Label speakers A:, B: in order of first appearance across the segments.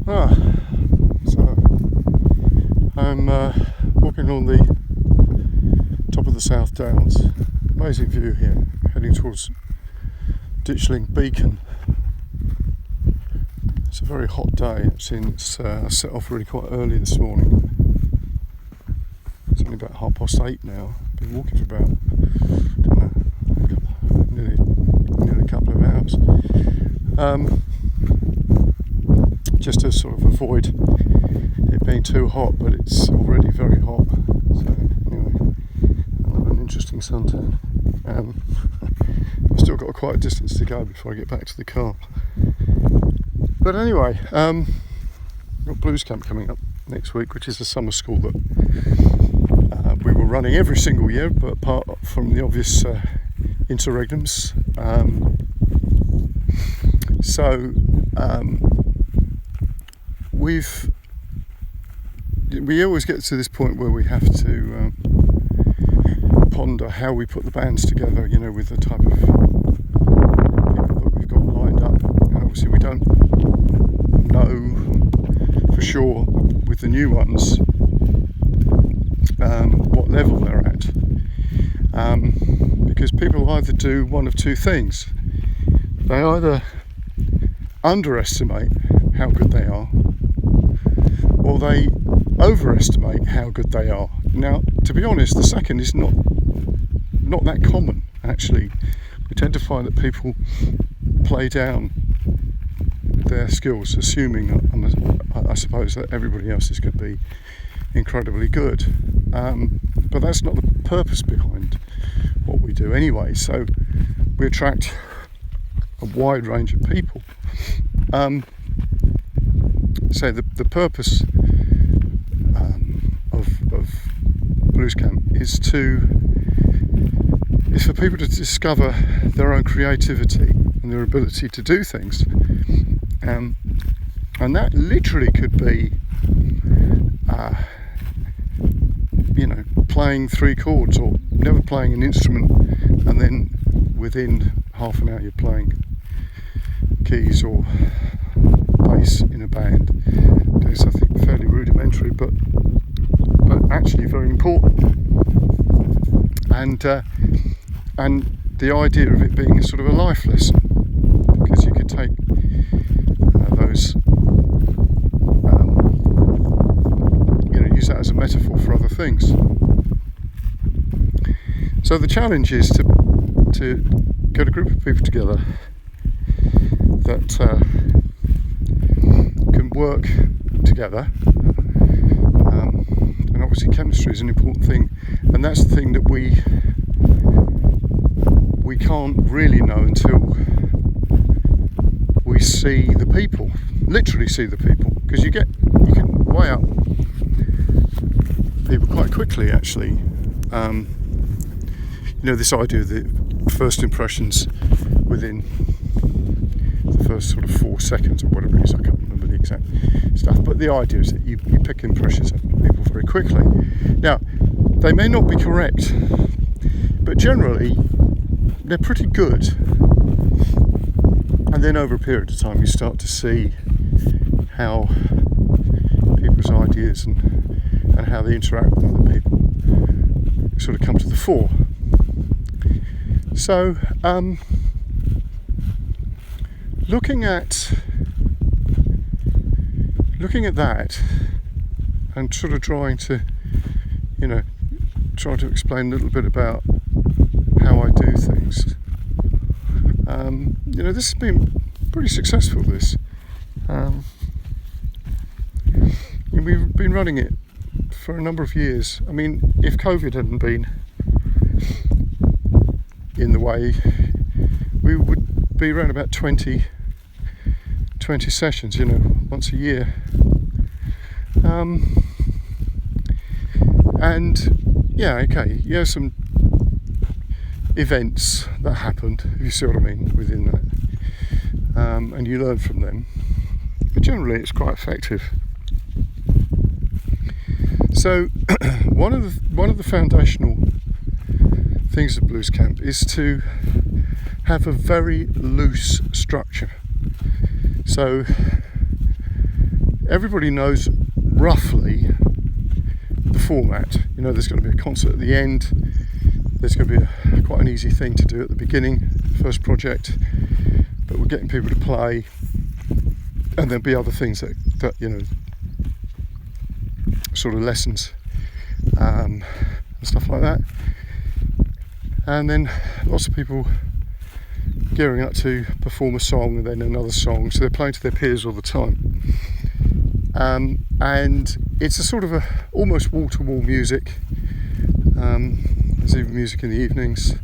A: Ah, so I'm walking on the top of the South Downs. Amazing view here, heading towards Ditchling Beacon. It's a very hot day, actually. I set off really quite early this morning. It's only about 8:30 now. Been walking for about, nearly a couple of hours. Just to sort of avoid it being too hot, but it's already very hot. So anyway, I'll have an interesting suntan. I've still got quite a distance to go before I get back to the car. But anyway, got Bluescamp coming up next week, which is a summer school that we were running every single year, but apart from the obvious interregnums. We always get to this point where we have to ponder how we put the bands together, with the type of people that we've got lined up. And obviously we don't know for sure with the new ones what level they're at, because people either do one of two things. They either underestimate how good they are, or they overestimate how good they are. Now, to be honest, the second is not that common, actually. We tend to find that people play down their skills, assuming, I suppose, that everybody else is going to be incredibly good. But that's not the purpose behind what we do anyway. So we attract a wide range of people. So the purpose of Bluescamp is for people to discover their own creativity and their ability to do things, and that literally could be playing 3 chords, or never playing an instrument, and then within half an hour you're playing keys or bass in a band, doing something fairly rudimentary but actually very important. And the idea of it being sort of a life lesson, because you could take those, use that as a metaphor for other things. So the challenge is to get a group of people together that can work together, and obviously chemistry is an important thing, and that's the thing that we can't really know until we see the people, literally see the people, because you can weigh up people quite quickly, actually. This idea of the first impressions within the first sort of 4 seconds or whatever it is, I can't remember the exact stuff, but the idea is that you pick impressions of people very quickly. Now, they may not be correct, but generally they're pretty good, and then over a period of time you start to see how people's ideas and how they interact with other people sort of come to the fore. So looking at that and sort of trying to explain a little bit about how I do things. This has been pretty successful, this. We've been running it for a number of years. I mean, if COVID hadn't been in the way, we would be around about 20 sessions, once a year. Some events that happened, if you see what I mean, within that, and you learn from them, but generally it's quite effective. So one of the foundational things of Bluescamp is to have a very loose structure. So everybody knows roughly the format. You know, there's going to be a concert at the end. There's going to be quite an easy thing to do at the beginning, first project, but we're getting people to play, and there'll be other things that you know, sort of lessons and stuff like that. And then lots of people gearing up to perform a song and then another song, so they're playing to their peers all the time. And it's a sort of a almost wall-to-wall music. There's even music in the evenings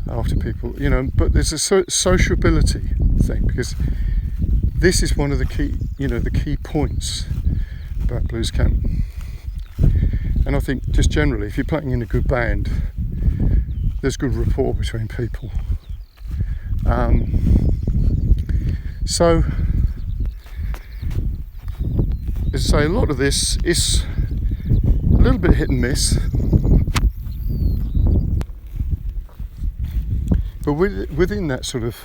A: after people, you know, but there's a sociability thing, because this is one of the key, you know, the key points about blues camp. And I think just generally, if you're playing in a good band, there's good rapport between people. So, as I say, a lot of this is a little bit hit and miss, but within that sort of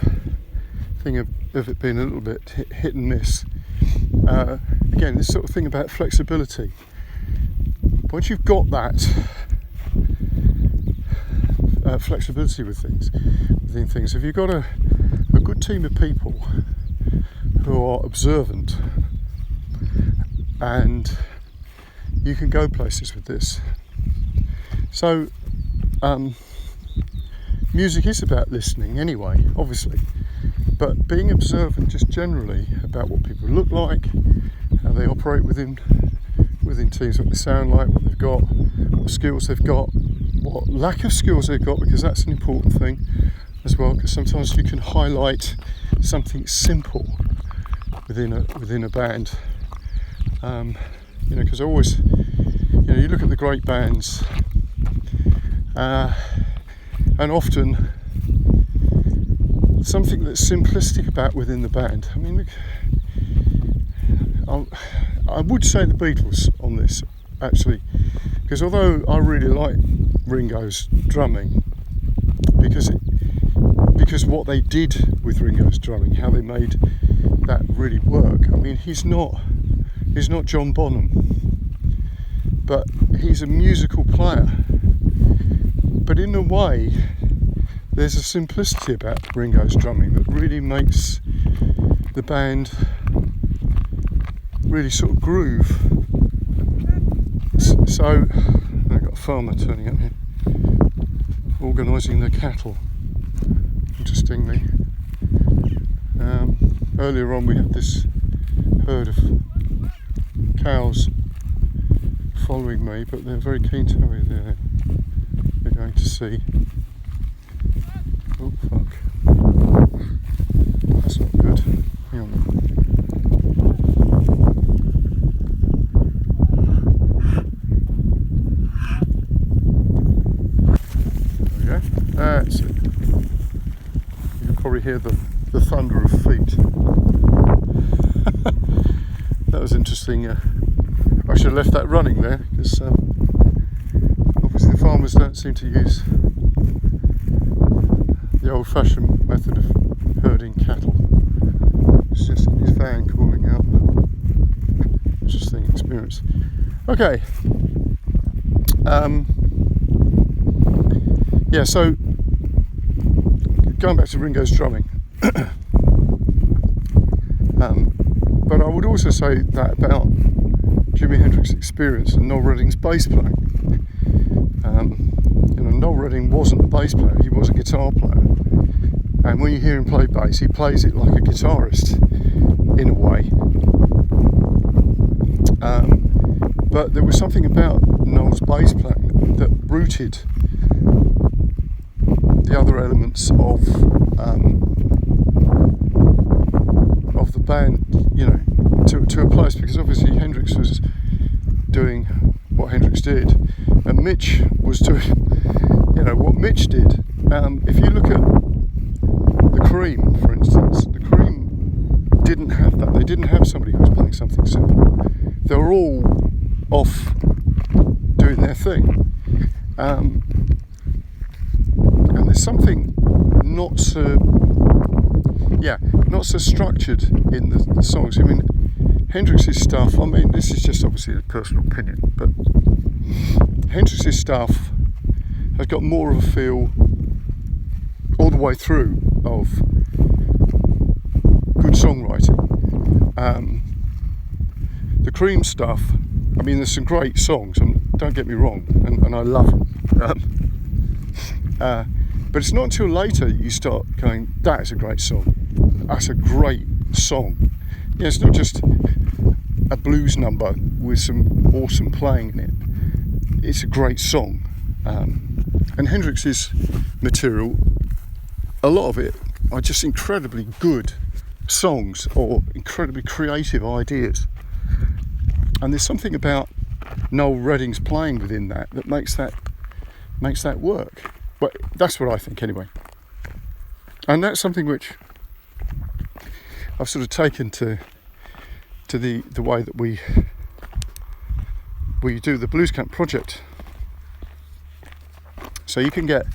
A: thing of it being a little bit hit and miss, again, this sort of thing about flexibility. Once you've got that flexibility within things, if you've got a good team of people who are observant, and you can go places with this. So music is about listening anyway, obviously, but being observant just generally about what people look like, how they operate within teams, what they sound like, what they've got, what skills they've got, what lack of skills they've got, because that's an important thing as well, because sometimes you can highlight something simple within a band. You know, because always, you know, you look at the great bands, and often something that's simplistic about within the band. I mean, I would say the Beatles on this, actually, because although I really like Ringo's drumming, because what they did with Ringo's drumming, how they made that really work. I mean, he's not John Bonham, but he's a musical player. But in a way, there's a simplicity about Ringo's drumming that really makes the band really sort of groove. So, I've got a farmer turning up here, organising their cattle, interestingly. Earlier on we had this herd of cows following me, but they're very keen to know where they're going to see. Oh fuck, that's not good. Hang on. There we go, that's it. You can probably hear the thunder of feet. That was interesting. I should have left that running there, because obviously the farmers don't seem to use the old-fashioned method of herding cattle. It's just his van calling out. Interesting experience. Okay. Yeah, so going back to Ringo's drumming. But I would also say that about Jimi Hendrix's experience and Noel Redding's bass playing. You know, Noel Redding wasn't a bass player, he was a guitar player. And when you hear him play bass, he plays it like a guitarist, in a way. But there was something about Noel's bass playing that rooted the other elements of the band, you know, to a place, because obviously Hendrix was doing what Hendrix did, and Mitch was doing, you know, what Mitch did. If you look at the Cream, for instance, the Cream didn't have that. They didn't have somebody who was playing something simple. They were all off doing their thing, and there's something not so structured in the songs. I mean, Hendrix's stuff, I mean, this is just obviously a personal opinion, but Hendrix's stuff has got more of a feel all the way through of good songwriting. The Cream stuff, I mean, there's some great songs, and don't get me wrong, and I love them. But it's not until later you start going, that is a great song. That's a great song. Yeah, it's not just a blues number with some awesome playing in it. It's a great song. And Hendrix's material, a lot of it are just incredibly good songs or incredibly creative ideas. And there's something about Noel Redding's playing within that makes that work. But that's what I think anyway. And that's something which I've sort of taken to the way that we do the Bluescamp project. So you can get,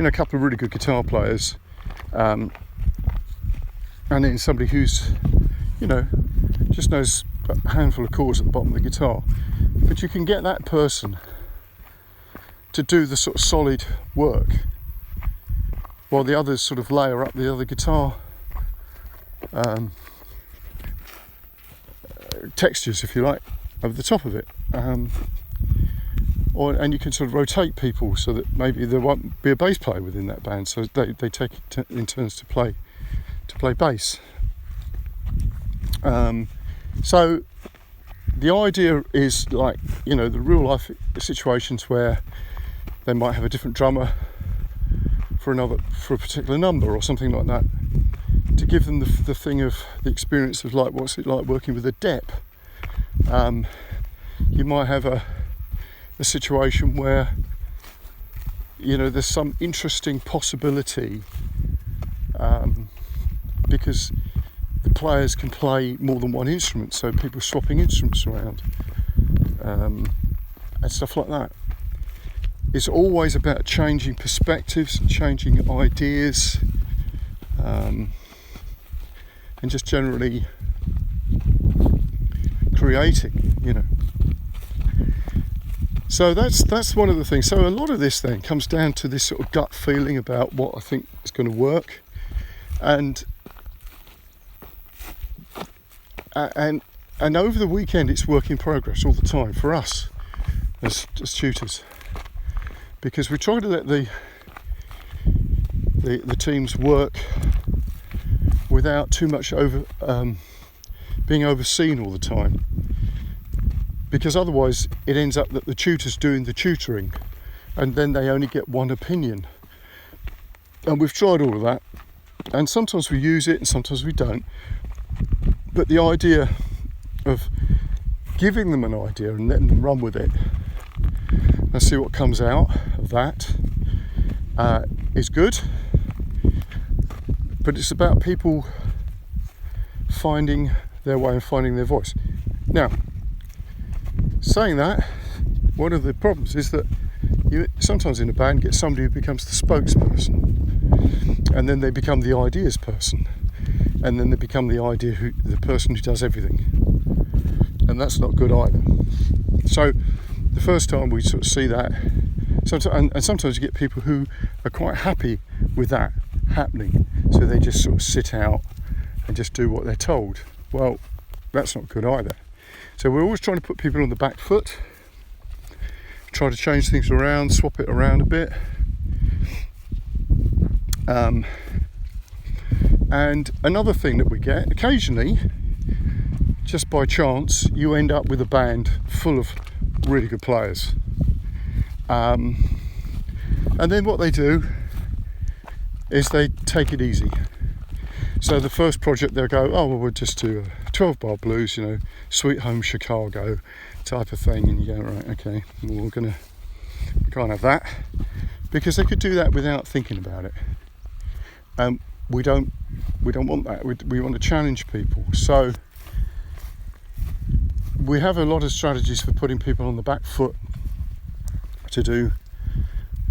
A: a couple of really good guitar players, and then somebody who's, just knows a handful of chords at the bottom of the guitar. But you can get that person to do the sort of solid work, while the others sort of layer up the other guitar textures, if you like, over the top of it. And you can sort of rotate people so that maybe there won't be a bass player within that band, so they take it in turns to play bass. So the idea is like, the real life situations where they might have a different drummer for a particular number or something like that, to give them the thing of the experience of like, what's it like working with a dep. You might have a situation where there's some interesting possibility, because the players can play more than one instrument, so people swapping instruments around, and stuff like that. It's always about changing perspectives and changing ideas, and just generally creating, So that's one of the things. So a lot of this then comes down to this sort of gut feeling about what I think is going to work, and over the weekend it's work in progress all the time for us as tutors, because we try to let the teams work without too much being overseen all the time, because otherwise it ends up that the tutor's doing the tutoring and then they only get one opinion. And we've tried all of that, and sometimes we use it and sometimes we don't, but the idea of giving them an idea and letting them run with it and see what comes out of that is good. But it's about people finding their way and finding their voice. Now, saying that, one of the problems is that you sometimes in a band get somebody who becomes the spokesperson, and then they become the ideas person, and then they become the person who does everything, and that's not good either. So the first time we sort of see that, and sometimes you get people who are quite happy with that happening, so they just sort of sit out and just do what they're told. Well, that's not good either. So we're always trying to put people on the back foot, try to change things around, swap it around a bit. And another thing that we get occasionally, just by chance, you end up with a band full of really good players. And then what they do is they take it easy. So the first project they'll go, oh well, we'll just do a 12-bar blues, Sweet Home Chicago type of thing, and you go, right, okay, well, we can't have that, because they could do that without thinking about it. We don't want that. We want to challenge people. So we have a lot of strategies for putting people on the back foot to do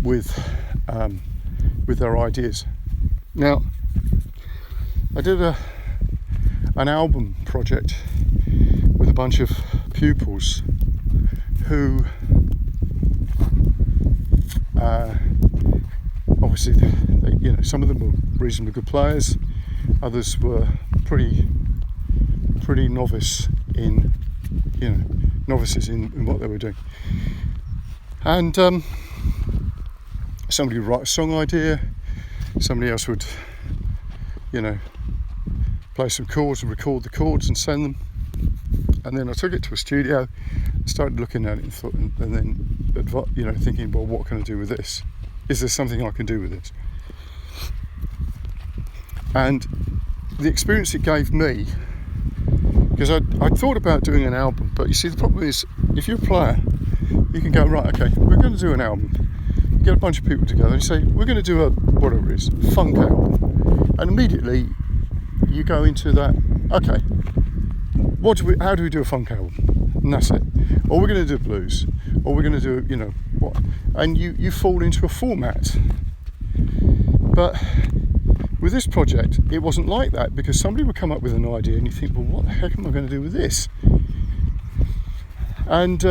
A: with their ideas. Now, I did an album project with a bunch of pupils who obviously some of them were reasonably good players, others were pretty novices in what they were doing. And somebody would write a song idea, somebody else would play some chords and record the chords and send them. And then I took it to a studio, started looking at it and then thinking, well, what can I do with this? Is there something I can do with this? And the experience it gave me, because I thought about doing an album, but you see the problem is, if you're a player, you can go, right, okay, we're going to do an album. You get a bunch of people together and you say, we're going to do a whatever it is, funk album. And immediately you go into that, okay, how do we do a funk album? And that's it. Or we're going to do blues, or we're going to do, what? And you fall into a format. But with this project, it wasn't like that, because somebody would come up with an idea and you think, well, what the heck am I going to do with this? And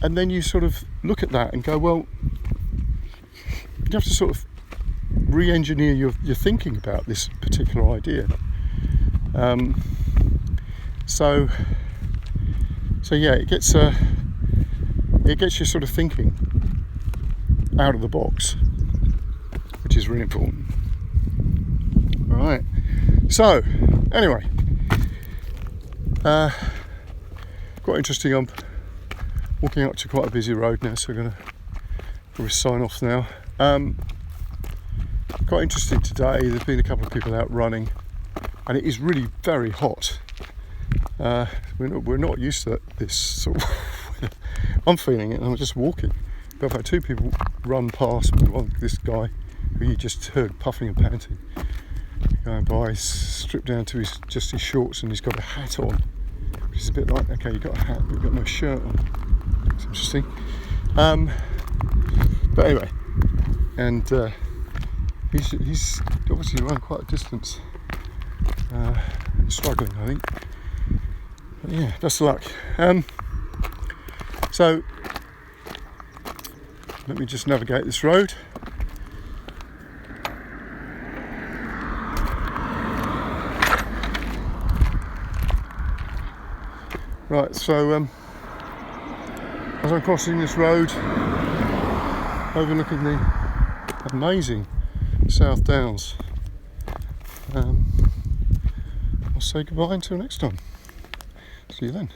A: then you sort of look at that and go, well, you have to sort of re-engineer your thinking about this particular idea. So yeah, it gets you sort of thinking out of the box, which is really important. All right. So anyway, quite interesting. I'm walking up to quite a busy road now, so I'm going to probably sign off now. Quite interesting today. There's been a couple of people out running, and it is really very hot. We're not used to this sort of I'm feeling it, and I'm just walking. But I've had two people run past me. This guy who you just heard puffing and panting, going by, he's stripped down to his shorts, and he's got a hat on, which is a bit like, okay, you've got a hat, but you've got no shirt on. It's interesting. But anyway, and he's obviously run quite a distance, and struggling, I think. But yeah, best of luck. So let me just navigate this road. Right, so as I'm crossing this road, overlooking the amazing South Downs, I'll say goodbye until next time. See you then.